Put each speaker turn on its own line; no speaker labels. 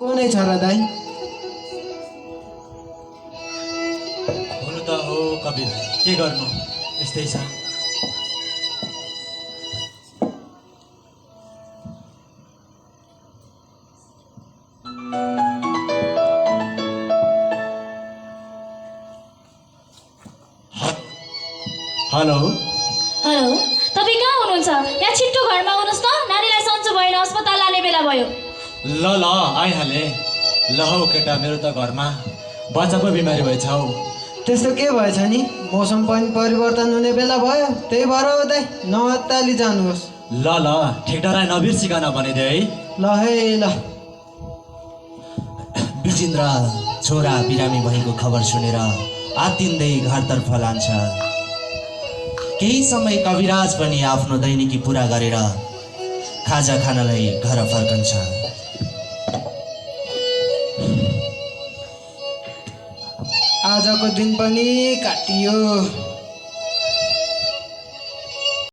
कुनै छ र दाइ?
हुनु त हो कवि भाइ, के गर्नु, यस्तै छ। हेलो
हेलो, तपाईँ कहाँ हुनुहुन्छ? यहाँ छिट्टो घरमा आउनुहोस् त, नानीलाई सन्चो भएन, अस्पताल लाने बेला भयो।
ल ल आइहालेँ। ल हौ केटा, मेरो त घरमा बच्चा पो बिमारी भएछ हौ।
त्यस्तो के भएछ नि? मौसम पनि परिवर्तन हुने बेला भयो, त्यही भएर हो दाइ। नअत्ताली जानुहोस्।
ल ल ठेकडालाई नबिर्सिकन भनिदिए है।
ल है ल।
विजेन्द्र छोरा बिरामी भएको खबर सुनेर आत्तिँदै घरतर्फ लान्छ। केही समय कविराज पनि आफ्नो दैनिकी पुरा गरेर खाजा खानलाई घर फर्कन्छ।
आजको दिन पनि काटियो।